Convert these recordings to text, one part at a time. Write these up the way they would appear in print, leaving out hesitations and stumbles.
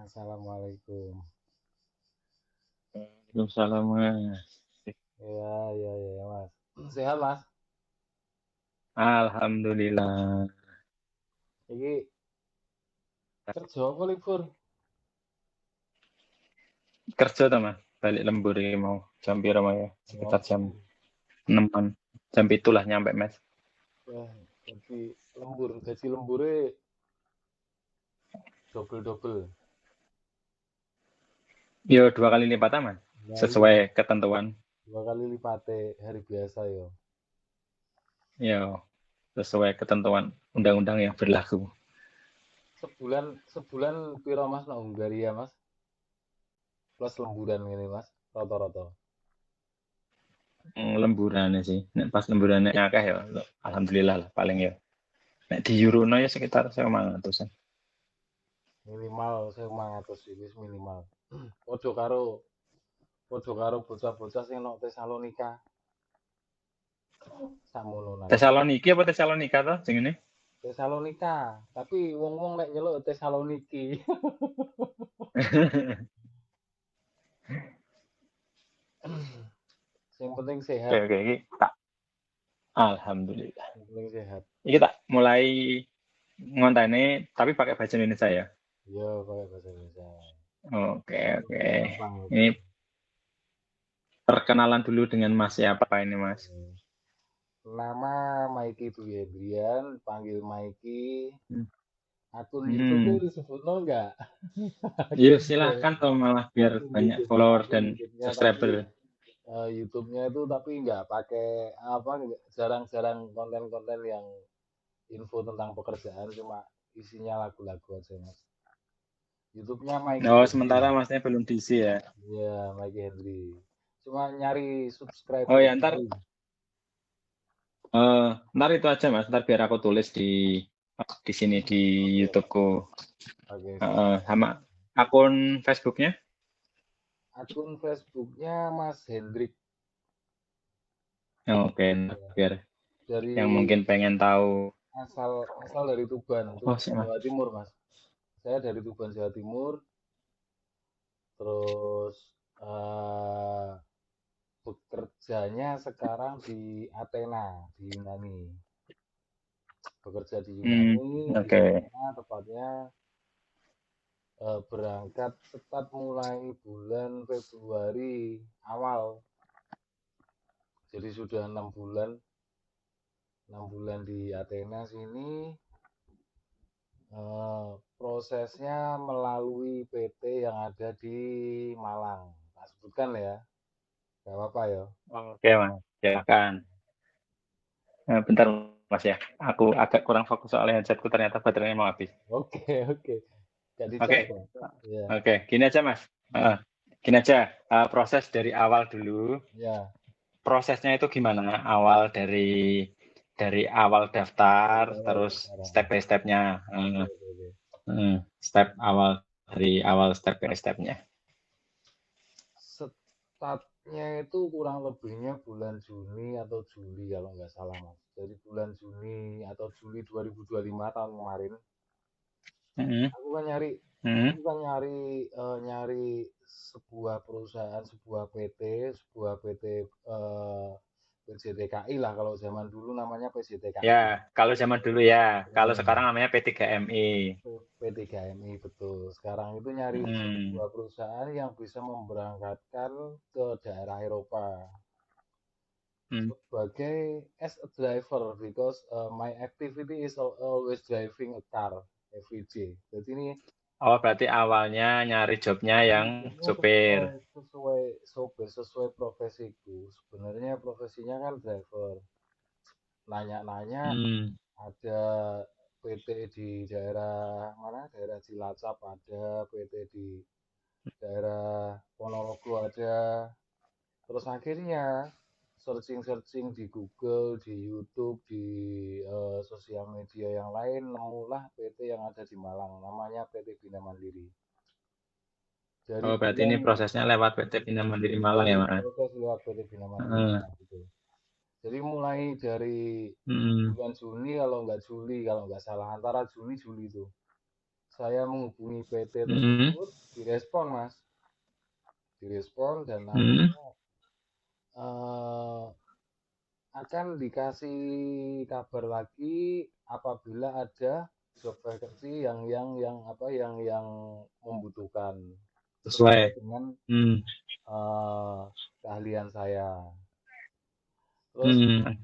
Assalamualaikum. Waalaikumsalam Mas. Iya, iya, iya, Mas. Sehat, Mas? Alhamdulillah. Iki kerja apa libur? Kerja ta Mas. Balik lembur iki mau jam piro mau ya? Sekitar Oh, jam 6-an. Jam 7 lah nyampe Mas. wah, jadi lembur. Gaji lemburnya double-double. Yo 2 kali lipat ah, Mas. Nah, iya. Sesuai ketentuan. 2 kali lipatnya hari biasa ya. Yo sesuai ketentuan undang-undang yang berlaku. Sebulan, sebulan piro Mas nang Hungaria, Mas? Plus lemburan ini, Mas. Rata-rata. Lemburane sih. Nek pas lemburane akeh ya. Alhamdulillah lah paling ya. Nek di Eurono ya sekitar 1.500-an. Minimal 1.500 iki minimal. Padha karo bocah-bocah sing nang Tesalonika. Sakmononan. Tesaloniki apa Tesalonika to jenenge? Tesalonika, tapi wong-wong nek nyeluk Tesaloniki. Yang penting Oke sehat, oke iki tak alhamdulillah. yang penting sehat. Iki tak mulai ngontene tapi pakai bahasa Indonesia ya. Iya, pakai bahasa Indonesia. Oke, oke. Lebih gampang Ini gitu. perkenalan dulu dengan Mas siapa ini, Mas? Nama Maiki Dwi Hendrian, panggil Maiki. Akun YouTube-nya Hmm. disebut enggak? Yuk, Akun silahkan toh malah biar akun banyak YouTube, follower akun dan YouTube-nya tapi subscriber. YouTube-nya itu tapi nggak pakai apa, jarang-jarang konten-konten yang info tentang pekerjaan, cuma isinya lagu-lagu aja, Mas. YouTube-nya Mikey Oh, Henry. sementara Masnya belum diisi ya. Iya, Mikey Henry. Cuma nyari Oh subscriber ya, baru. ntar itu aja Mas, ntar biar aku tulis di sini di Oke, YouTubeku. oke, siap. Sama akun Facebooknya. Akun Facebooknya Mas Hendrik. Oke, ntar biar Dari yang mungkin pengen tahu. asal asal dari Tuban, Oh, sih Mas. Jawa Timur, Mas. Saya dari Tuban, Jawa Timur. Terus eh, bekerjanya sekarang di Athena, di Yunani. Bekerja di Hmm, Yunani, di oke. sana tepatnya berangkat tepat mulai bulan Februari awal. Jadi sudah 6 bulan di Athena sini. Prosesnya melalui PT yang ada di Malang. Tak sebutkan ya, gak apa-apa ya. Oke Mas, silakan. Bentar Mas ya, aku agak kurang fokus soalnya headsetku ternyata baterainya mau habis. Oke, oke, gak Oke, dicas ya. Ya, oke, gini aja Mas. Gini aja, proses dari awal dulu. ya. Prosesnya itu gimana? Awal dari awal daftar, Dari awal terus pendaftaran. step by step-nya. Oke, oke, oke. Step awal dari awal step by step-nya. Startnya itu kurang lebihnya bulan Juni atau Juli kalau nggak salah, Mas. Dari bulan Juni atau Juli 2025 tahun kemarin, Hmm, aku kan nyari hmm, aku kan nyari nyari sebuah perusahaan, sebuah PT, sebuah PT PJTKI lah, kalau zaman dulu namanya PJTKI. Ya, kalau zaman dulu ya. Kalau sekarang namanya P3MI. P3MI, betul. Sekarang itu nyari Hmm, sebuah perusahaan yang bisa memberangkatkan ke daerah Eropa hmm. sebagai as a driver, because my activity is always driving a car every day. Jadi ini Oh, berarti awalnya nyari jobnya yang hidupnya supir. sesuai profesiku. Sebenarnya profesinya kan driver. Nanya-nanya Hmm, ada PT di daerah mana? Daerah Cilacap ada, PT di daerah Ponorogo ada. Terus akhirnya searching-searching di Google, di YouTube, di sosial media yang lain, nemulah PT yang ada di Malang, namanya PT Bina Mandiri. Dari Oh, berarti bulan ini prosesnya lewat PT Bina Mandiri Malang ya, Mas? proses lewat PT Bina Mandiri Heeh. Malang gitu. Jadi mulai dari Hmm, bulan Juni, kalau nggak Juli, kalau nggak salah antara Juni Juli itu saya menghubungi PT Hmm. tersebut, direspon Mas, direspon dan Hmm. akhirnya eh, akan dikasih kabar lagi apabila ada job vacancy yang membutuhkan sesuai Sesuai. dengan Hmm. eh, keahlian saya. Terus Hmm.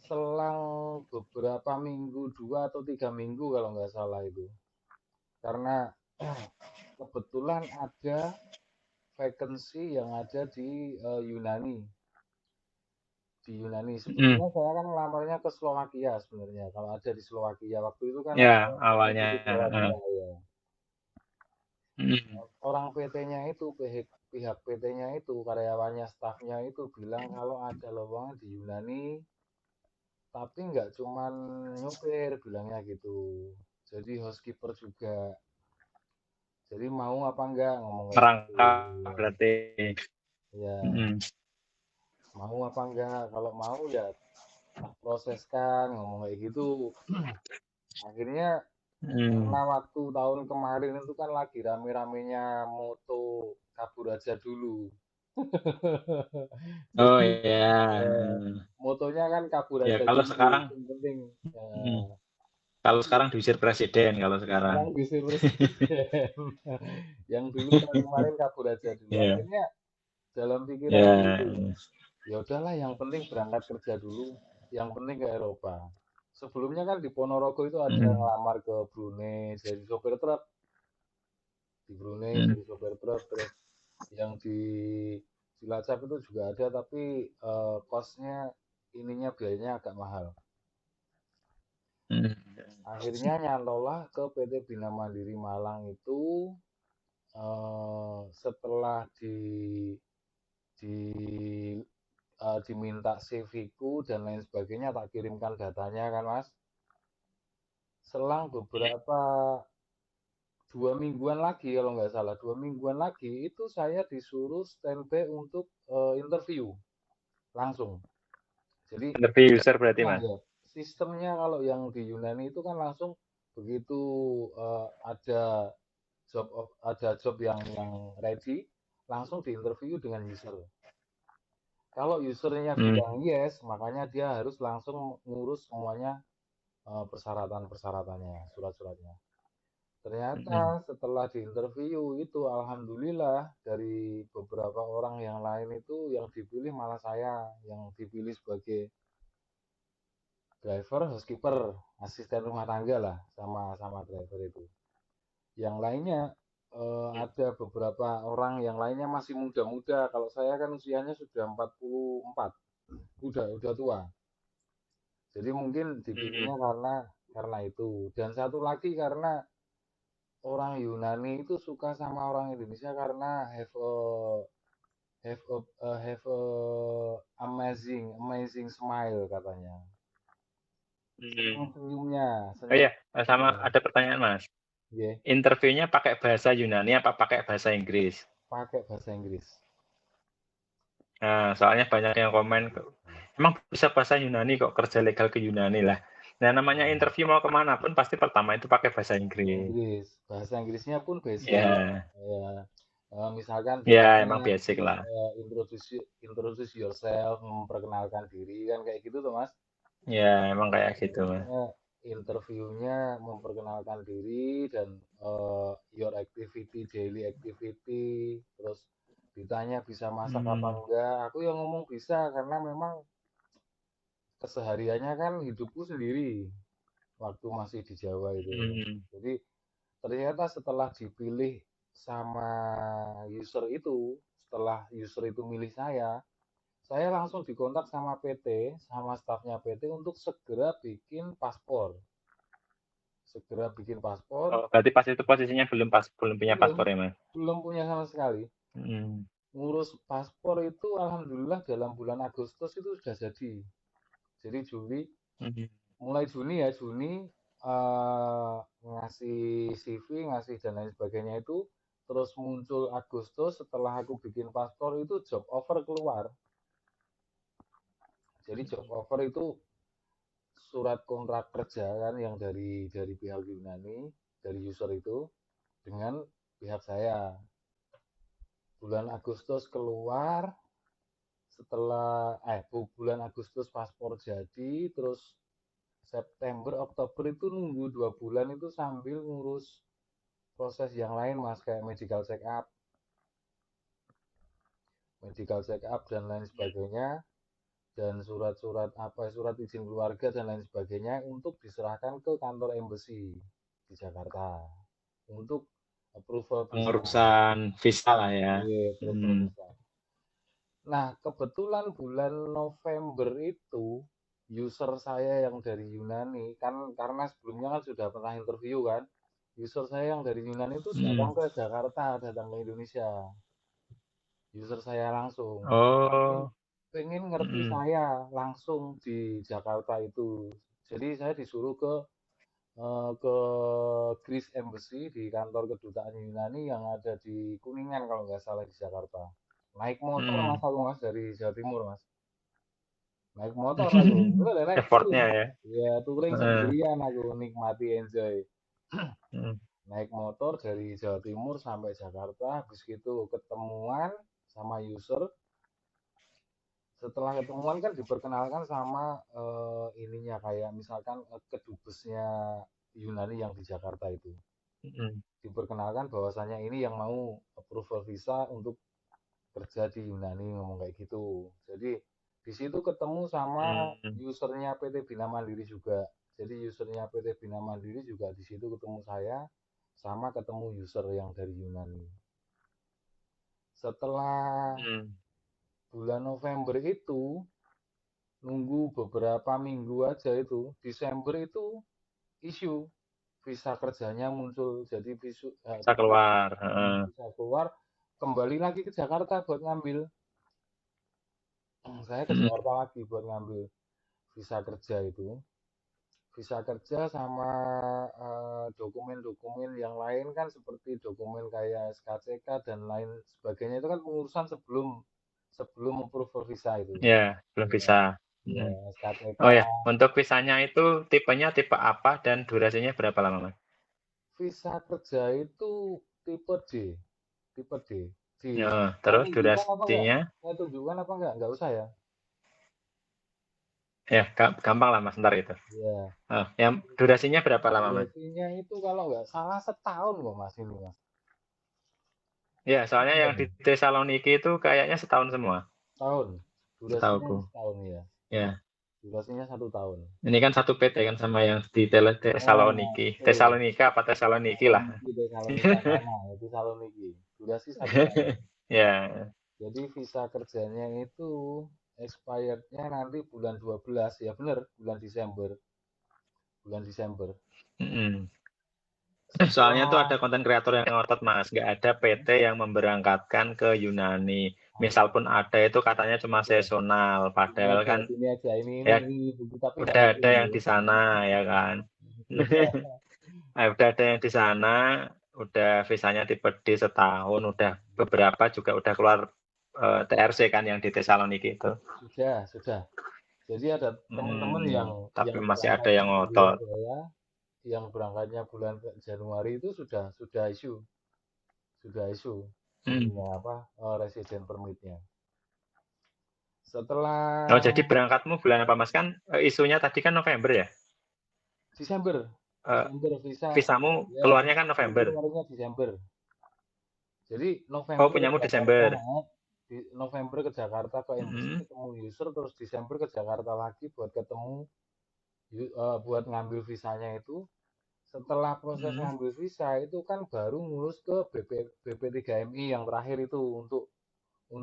selang beberapa minggu, 2 atau 3 minggu kalau nggak salah itu, karena kebetulan ada vacancy yang ada di Yunani. Di Yunani. Hmm. Sebelumnya saya kan ngelamarnya ke Slovakia sebenarnya. Kalau ada di Slovakia waktu itu kan Ya, ada vacancy awalnya. di Slovakia ya. Hmm. Orang PT-nya itu, pihak PT-nya itu, karyawannya, stafnya itu bilang kalau ada lowongan di Yunani, tapi nggak cuman nyupir, bilangnya gitu. Jadi housekeeper juga. Jadi mau apa enggak ngomong kayak gitu. Merangkap Ya, berarti. ya, Hmm. mau apa enggak. Kalau mau ya tak proseskan, ngomong kayak gitu. Akhirnya Hmm. karena waktu tahun kemarin itu kan lagi rame-ramenya moto kabur aja dulu. Oh Jadi ya. motonya kan kabur Ya aja kalau dulu, sekarang, yang penting. hmm, kalau Tapi sekarang diusir presiden kalau sekarang. sekarang diusir presiden. Yang dulu tahun kemarin kabur aja dulu. Ya. Akhirnya dalam pikiranku itu, Ya. ya udahlah yang penting berangkat kerja dulu, yang penting ke Eropa. Sebelumnya kan di Ponorogo itu ada Hmm. ngelamar ke Brunei jadi sopir truk, di Brunei Hmm. jadi sopir truk, terus yang di Cilacap itu juga ada tapi kosnya ininya biayanya agak mahal. Hmm. Akhirnya nyantollah ke PT Bina Mandiri Malang itu setelah di diminta CV-ku dan lain sebagainya tak kirimkan datanya kan Mas. Selang beberapa 2 mingguan lagi kalau nggak salah 2 mingguan lagi itu saya disuruh standby untuk interview langsung. Jadi Interview user berarti sistemnya mas. ya, sistemnya kalau yang di Yunani itu kan langsung begitu ada ada job yang ready, langsung diinterview dengan user. Kalau usernya Hmm. bilang yes, makanya dia harus langsung ngurus semuanya persyaratan-persyaratannya, surat-suratnya. Ternyata Hmm. setelah diinterview itu alhamdulillah dari beberapa orang yang lain itu yang dipilih malah saya yang dipilih sebagai driver, housekeeper, asisten rumah tangga lah sama sama driver itu. Yang lainnya ada beberapa orang yang lainnya masih muda-muda. Kalau saya kan usianya sudah 44, udah tua. Jadi mungkin dipilihnya Hmm. karena itu. Dan satu lagi karena orang Yunani itu suka sama orang Indonesia karena have a amazing smile katanya. Senang Hmm. senyumnya, Oh senyum. iya, sama ada pertanyaan mas. Yeah, Interviewnya pakai bahasa Yunani apa pakai bahasa Inggris? pakai bahasa Inggris. Nah, soalnya banyak yang komen, emang bisa bahasa Yunani kok kerja legal ke Yunani lah. Nah, namanya interview mau kemana pun pasti pertama itu pakai bahasa Inggris. Inggris, bahasa Inggrisnya pun basic. Ya, Ya, misalkan ya ditanya emang basic lah. introduce yourself, memperkenalkan diri kan kayak gitu tuh Mas. Ya, emang kayak gitu mas. Biasanya interviewnya memperkenalkan diri dan your activity, daily activity, terus ditanya bisa masak apa Hmm. enggak. Aku yang ngomong bisa karena memang kesehariannya kan hidupku sendiri waktu masih di Jawa itu. Hmm. Jadi ternyata setelah dipilih sama user itu, setelah user itu milih saya langsung dikontak sama PT, sama stafnya PT untuk segera bikin paspor. Segera bikin paspor, Oh, berarti pas itu posisinya belum punya belum, paspor ya mas? belum punya sama sekali. Hmm. Ngurus paspor itu alhamdulillah dalam bulan Agustus itu sudah jadi. Jadi Juli, Hmm. mulai Juni ya, Juni ngasih CV, ngasih dan lain sebagainya itu, terus muncul Agustus setelah aku bikin paspor itu job offer keluar. Jadi job offer itu surat kontrak kerja kan yang dari pihak Yunani. dari user itu dengan pihak saya. Bulan Agustus keluar, setelah bulan Agustus paspor jadi, terus September Oktober itu nunggu 2 bulan itu sambil ngurus proses yang lain Mas, kayak medical check up dan lain sebagainya, dan surat izin keluarga dan lain sebagainya untuk diserahkan ke kantor embassy di Jakarta untuk approval visa. Pengurusan visa lah ya. Iya, approval Hmm. visa. Nah, kebetulan bulan November itu user saya yang dari Yunani kan, karena sebelumnya kan sudah pernah interview kan, user saya yang dari Yunani itu datang Hmm. ke Jakarta, datang ke Indonesia, user saya langsung pengen, Oh. pengen ngerti Hmm. saya langsung di Jakarta itu. Jadi saya disuruh ke Greece Embassy di kantor kedutaan Yunani yang ada di Kuningan kalau nggak salah di Jakarta. Naik motor Hmm. mas aku mas dari Jawa Timur mas. Naik motor aku, udah naik touring. Effortnya ya. Ya touring Heeh. sendirian aku nikmati enjoy. Hmm. Naik motor dari Jawa Timur sampai Jakarta, habis itu ketemuan sama user. Setelah ketemuan kan diperkenalkan sama ininya kayak misalkan kedubesnya Yunani yang di Jakarta itu. Hmm. Diperkenalkan bahwasanya ini yang mau approval visa untuk kerja di Yunani, ngomong kayak gitu. Jadi di situ ketemu sama Hmm. usernya PT Bina Mandiri juga. Jadi usernya PT Bina Mandiri juga di situ ketemu saya sama ketemu user yang dari Yunani. Setelah Hmm. bulan November itu nunggu beberapa minggu aja itu, Desember itu isu visa kerjanya muncul, jadi Bisa keluar. Heeh. bisa keluar, kembali lagi ke Jakarta buat ngambil. Saya ke Hmm. Jakarta lagi buat ngambil visa kerja itu. Visa kerja sama dokumen-dokumen yang lain kan seperti dokumen kayak SKCK dan lain sebagainya itu kan pengurusan sebelum sebelum approval visa itu. Ya, belum Ya, bisa. ya Hmm. SKCK. Oh ya, untuk visanya itu tipenya tipe apa dan durasinya berapa lama, Mas? Visa kerja itu tipe D, tipe D. Di Ya, saya terus tunjukkan apa enggak? durasinya Saya tunjukkan apa enggak? Enggak usah ya. ya gampang lah Mas ntar itu. Ya, Yang durasinya berapa lama, Mas? durasinya itu kalau enggak salah setahun kok Mas ini Mas. Ya, soalnya yang di Setahun. Tesaloniki itu kayaknya setahun semua, Tahun. Durasinya setauku. setahun ya. Ya, Durasinya 1 tahun. ini kan satu PT kan sama yang di Nah, Tesaloniki. betul. Tesalonika apa Tesaloniki lah. Saloniki deh, Salonika sama, itu Saloniki. Durasi 1 tahun. Ya. Jadi visa kerjanya itu expirednya nanti bulan 12, ya bener, bulan Desember. Bulan Desember. Mm-mm. Soalnya tuh Setelah ada konten kreator yang ngotot Mas, nggak ada PT yang memberangkatkan ke Yunani. Misal pun ada itu katanya cuma oke, seasonal, ini padahal aja, kan sini aja, ya ini buku tapi nggak udah ada ketemu. yang di sana ya kan. Udah ada yang di sana, udah visanya tipe D setahun, udah beberapa juga udah keluar TRC kan yang di Tesaloniki itu. Sudah. Jadi ada teman-teman Tapi yang masih ada berangkatnya yang di luar ngotot. saya, yang berangkatnya bulan Januari itu sudah isu Hmm. ininya apa resident permitnya. Oh, Setelah jadi berangkatmu bulan apa Mas? Kan isunya tadi kan November ya? Desember, Eh, Desember visa, Visamu ya keluarnya visa kan itu November. keluarnya Desember. Jadi Oh, November ke punyamu Jakarta, Desember. di November ke Jakarta ke embassy Hmm. ketemu user, terus Desember ke Jakarta lagi buat ketemu buat ngambil visanya itu. Setelah proses Hmm. ngambil visa itu kan baru ngurus ke BP3MI yang terakhir itu untuk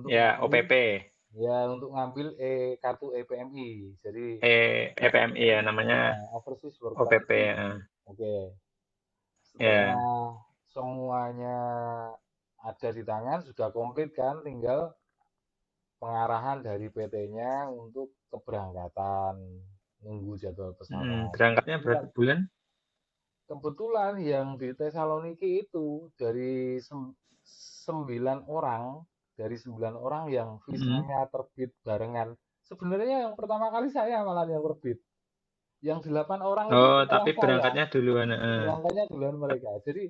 Ya, ngambil, OPP. ya untuk ngambil kartu EPMI. Jadi EPMI ya namanya Overseas Work OPP Permit. ya. Oke. Ya. Setelah semuanya ada di tangan, sudah komplit kan, tinggal pengarahan dari PT-nya untuk keberangkatan, nunggu jadwal pesawat. Berangkatnya berapa Kebetulan, bulan? kebetulan yang di Tesaloniki itu 9 orang, dari 9 orang yang Hmm. visanya terbit barengan. Sebenarnya yang pertama kali saya malah yang terbit. Yang 8 orang itu Oh, setelah tapi saya, berangkatnya duluan. berangkatnya duluan mereka. Jadi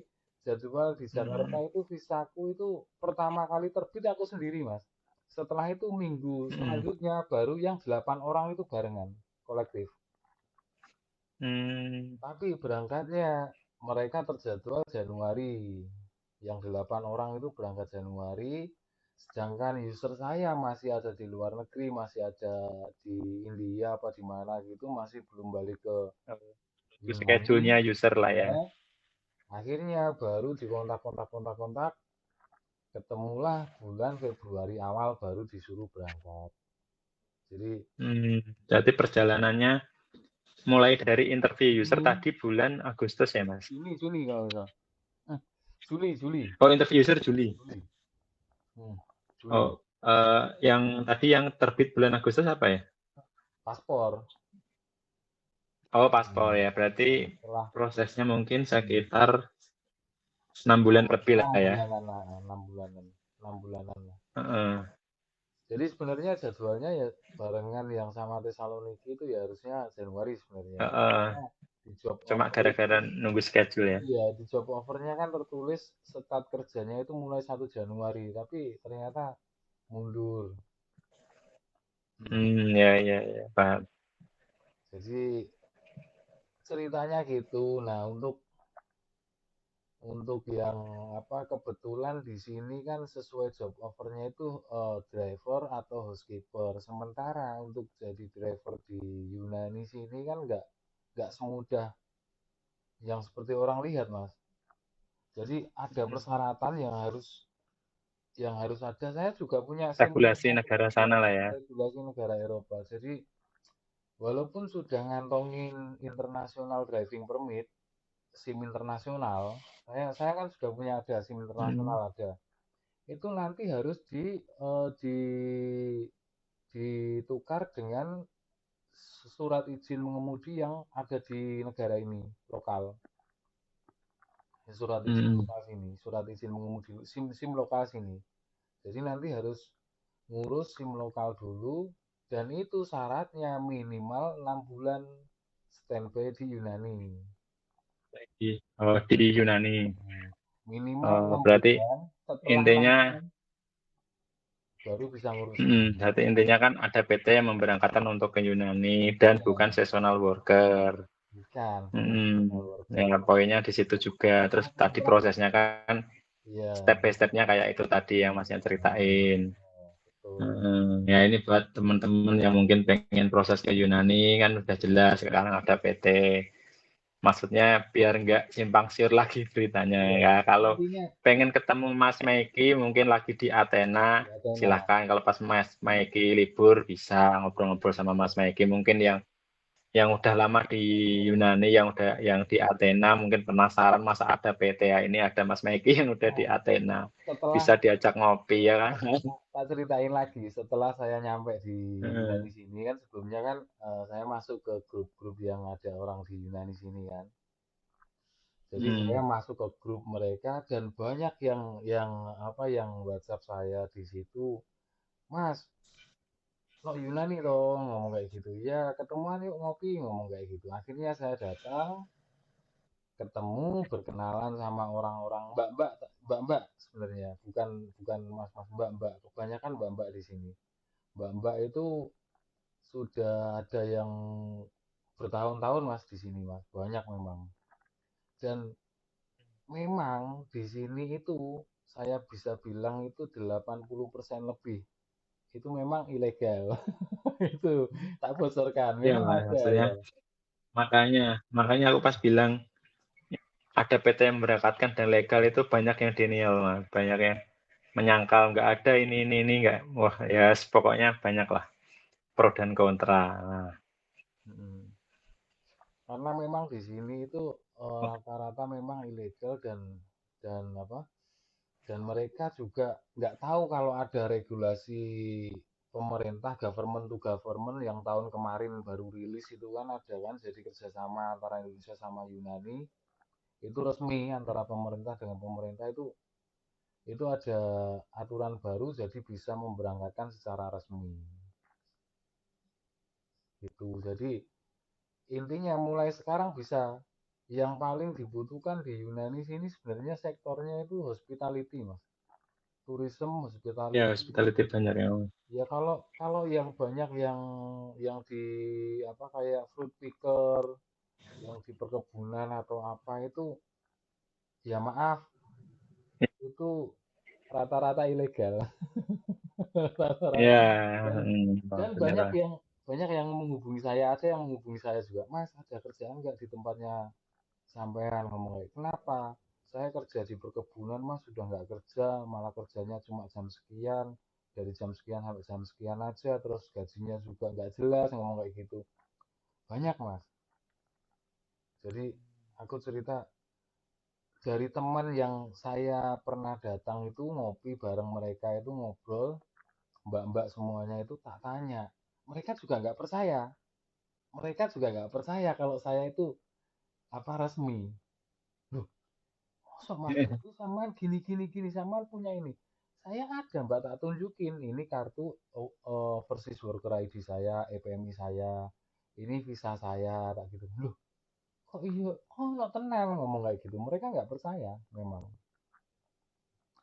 jadwal di Jakarta Hmm, itu visaku itu pertama kali terbit aku sendiri, Mas. Setelah itu minggu hmm, selanjutnya baru yang 8 orang itu barengan, kolektif. hmm, Tapi berangkatnya mereka terjadwal Januari. Yang 8 orang itu berangkat Januari, sedangkan user saya masih ada di luar negeri, masih ada di India apa di mana gitu, masih belum balik ke Yunani. schedule-nya user lah Ya, ya. akhirnya baru dikontak-kontak, ketemulah bulan Februari awal baru disuruh berangkat. Jadi Hmm, jadi perjalanannya mulai dari interview user Juni, tadi bulan Agustus ya, Mas? Juni kalau nggak salah. Juli, Oh, interview user Juli. Juli, hmm, Oh, Juli. yang tadi yang terbit bulan Agustus apa ya? Paspor. Oh, paspor Hmm. ya. Berarti Nah, setelah prosesnya mungkin sekitar 6 bulan lebih lah enam ya. bulanan lah, 6 bulanan, 6 bulanan lah. Heeh, Jadi sebenarnya jadwalnya ya barengan yang sama Tesaloniki itu ya harusnya Januari sebenarnya. heeh. Karena di job Cuma offer itu, gara-gara nunggu schedule ya. iya di job offernya kan tertulis start kerjanya itu mulai 1 Januari, tapi ternyata mundur. Ya, ya, ya, paham. Jadi ceritanya gitu. Nah, untuk yang apa kebetulan di sini kan sesuai job offernya itu driver atau housekeeper. Sementara untuk jadi driver di Yunani sini kan nggak semudah yang seperti orang lihat, Mas. Jadi ada persyaratan yang harus ada. Saya juga punya SIM Regulasi lokal, negara ya, sana lah ya. regulasi negara Eropa. Jadi walaupun sudah ngantongin international driving permit, SIM internasional, saya kan sudah punya ada SIM Hmm. internasional ada. Itu nanti harus ditukar dengan surat izin mengemudi yang ada di negara ini lokal. Surat izin Hmm. lokal sini, surat izin mengemudi SIM SIM lokal sini. Jadi nanti harus ngurus SIM lokal dulu dan itu syaratnya minimal 6 bulan standby di Yunani. Oh, di Yunani. Minimal Oh, 6 berarti bulan, setelah 6 intinya, bulan baru bisa ngurus ini. berarti intinya kan ada PT yang memberangkatkan untuk ke Yunani dan bukan Ya, seasonal worker. bukan seasonal Hmm. Ya, worker. poinnya di situ juga. Terus tadi prosesnya kan step Iya, by stepnya kayak itu tadi yang masnya ceritain. betul. Ya ini buat teman-teman yang mungkin pengen proses ke Yunani kan udah jelas sekarang ada PT. Maksudnya biar nggak simpang siur lagi beritanya Iya, ya. Kalau intinya pengen ketemu Mas Maiki mungkin lagi di Athena, ya Athena. silahkan. Kalau pas Mas Maiki libur bisa ngobrol-ngobrol sama Mas Maiki. Mungkin yang udah lama di Yunani, yang di Athena mungkin penasaran masa ada PTA ini ada Mas Maiki yang udah di Nah, Athena. setelah Bisa diajak ngopi ya kan. tak ceritain lagi, setelah saya nyampe di Yunani Heeh. sini kan sebelumnya kan saya masuk ke grup-grup yang ada orang di Yunani sini kan. Jadi saya Hmm. masuk ke grup mereka dan banyak yang apa yang WhatsApp saya di situ, Mas, lo Yunani dong ngomong kayak gitu. Ya ketemuan yuk ngopi ngomong kayak gitu. Akhirnya saya datang, ketemu, berkenalan sama orang-orang mbak-mbak, mbak-mbak sebenarnya, bukan bukan mas-mas mbak-mbak. Kebanyakan mbak-mbak di sini. Mbak-mbak itu sudah ada yang bertahun-tahun Mas di sini Mas, banyak memang. Dan memang di sini itu saya bisa bilang itu 80% lebih itu memang ilegal. Itu tak bocorkan, Ya memang Mas, ada maksudnya ya. makanya makanya aku pas bilang ada PT yang memberangkatkan dan legal itu banyak yang denial Mas. Banyak yang menyangkal nggak ada ini nggak. Wah ya pokoknya banyak lah pro dan kontra. Nah, Mm. Karena memang di sini itu rata-rata memang ilegal dan apa? Dan mereka juga nggak tahu kalau ada regulasi pemerintah government to government yang tahun kemarin baru rilis itu kan ada kan jadi kerjasama antara Indonesia sama Yunani itu resmi antara pemerintah dengan pemerintah itu ada aturan baru jadi bisa memberangkatkan secara resmi gitu jadi intinya mulai sekarang bisa. Yang paling dibutuhkan di Yunani sini sebenarnya sektornya itu hospitality, Mas. Tourism, Ya, hospitality. hospitality banyak ya. Ya kalau kalau yang banyak yang di apa kayak fruit picker, yang di perkebunan atau apa itu ya maaf, itu rata-rata ilegal. Rata-rata. Ya, Dan dan benar lah. banyak yang menghubungi saya, ada yang menghubungi saya juga, Mas, ada kerjaan nggak di tempatnya sampean, ngomong kayak kenapa? Saya kerja di perkebunan, Mas, sudah nggak kerja, malah kerjanya cuma jam sekian, dari jam sekian sampai jam sekian aja, terus gajinya juga nggak jelas, ngomong kayak gitu. Banyak, Mas. Jadi aku cerita dari teman yang saya pernah datang itu ngopi bareng mereka itu ngobrol, mbak-mbak semuanya itu tak tanya. Mereka juga nggak percaya. Mereka juga nggak percaya kalau saya itu apa resmi. Loh, masa Mas itu samaan gini gini gini samaan punya ini. Saya ada Mbak tak tunjukin ini kartu persis worker ID saya, EPMI saya, ini visa saya, tak gitu. Loh, kok iya? Oh, nggak tenang ngomong kayak gitu. Mereka nggak percaya memang.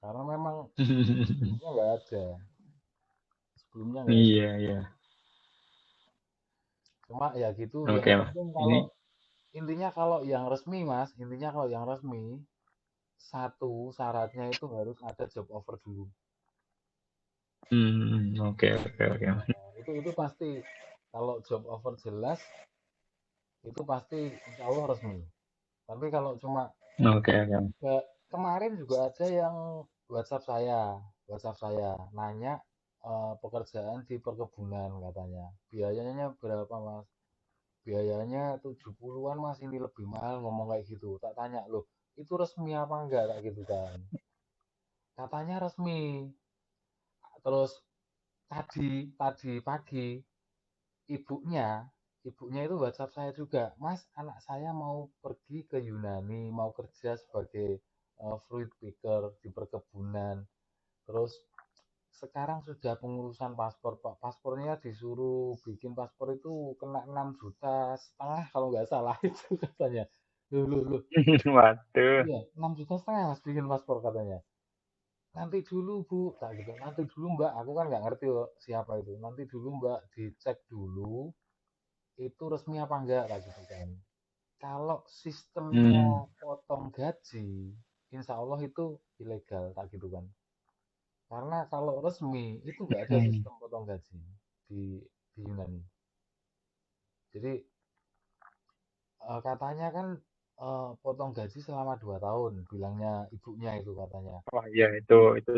Karena memang sebelumnya nggak ada. Sebelumnya nggak ada. Iya, iya. Cuma ya gitu. Yang Oke, Mas. penting Ini kalau intinya kalau yang resmi Mas, intinya kalau yang resmi satu syaratnya itu harus ada job offer dulu. oke, oke, oke. Itu pasti kalau job offer jelas itu pasti insya Allah resmi. Tapi kalau cuma Oke, oke. kemarin juga ada yang WhatsApp saya nanya pekerjaan di perkebunan katanya. Biayanya berapa Mas? Biayanya 70-an Mas, ini lebih mahal ngomong kayak gitu. Tak tanya loh, itu resmi apa enggak tak gitu kan. Katanya resmi. Terus tadi pagi ibunya ibunya itu WhatsApp saya juga, Mas, anak saya mau pergi ke Yunani, mau kerja sebagai fruit picker di perkebunan. Terus sekarang sudah pengurusan paspor, Pak. Paspornya disuruh bikin paspor itu kena 6,5 juta kalau nggak salah itu katanya. Loh, loh, loh. Waduh. Iya, 6,5 juta Mas bikin paspor katanya. Nanti dulu Bu, tak gitu. Nanti dulu Mbak, aku kan nggak ngerti loh siapa itu. Nanti dulu Mbak dicek dulu itu resmi apa enggak tak gitu kan. Kalau sistemnya Hmm, potong gaji, insya Allah itu ilegal tak gitu kan. Karena kalau resmi itu nggak ada hmm. sistem potong gaji di di Yunani. Jadi katanya kan potong gaji selama 2 tahun, bilangnya ibunya itu katanya. Wah, iya itu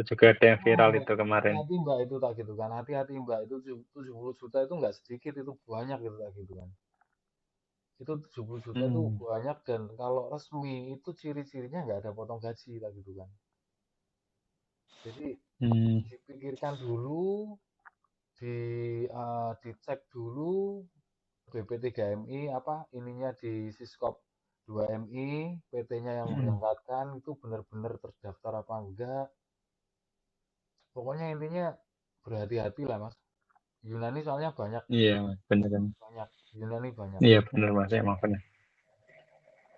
juga ada yang viral Oh, itu kemarin. hati-hati Mbak itu tak gitu kan. Hati-hati Mbak itu 70 juta itu nggak sedikit, itu banyak gitu tak gitu kan. Itu 70 juta itu Hmm. banyak dan kalau resmi itu ciri-cirinya nggak ada potong gaji lah gitu kan. Jadi Hmm. dipikirkan dulu, dicek dulu BP3MI apa ininya di Siskop 2MI, PT-nya yang Hmm. memberangkatkan itu benar-benar terdaftar apa enggak. Pokoknya intinya berhati-hati lah Mas. Yunani soalnya banyak, Iya, Mas. Bener, kan. banyak. Yunani banyak. Iya, bener, Mas. Emang bener.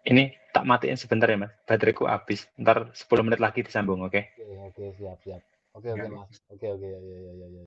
Ini tak matiin sebentar ya, Mas. Bateraiku habis. Ntar 10 menit lagi disambung, oke? Oke, oke, siap, siap. Oke, oke Ya. Mas. Oke, oke, ya, ya, ya, ya.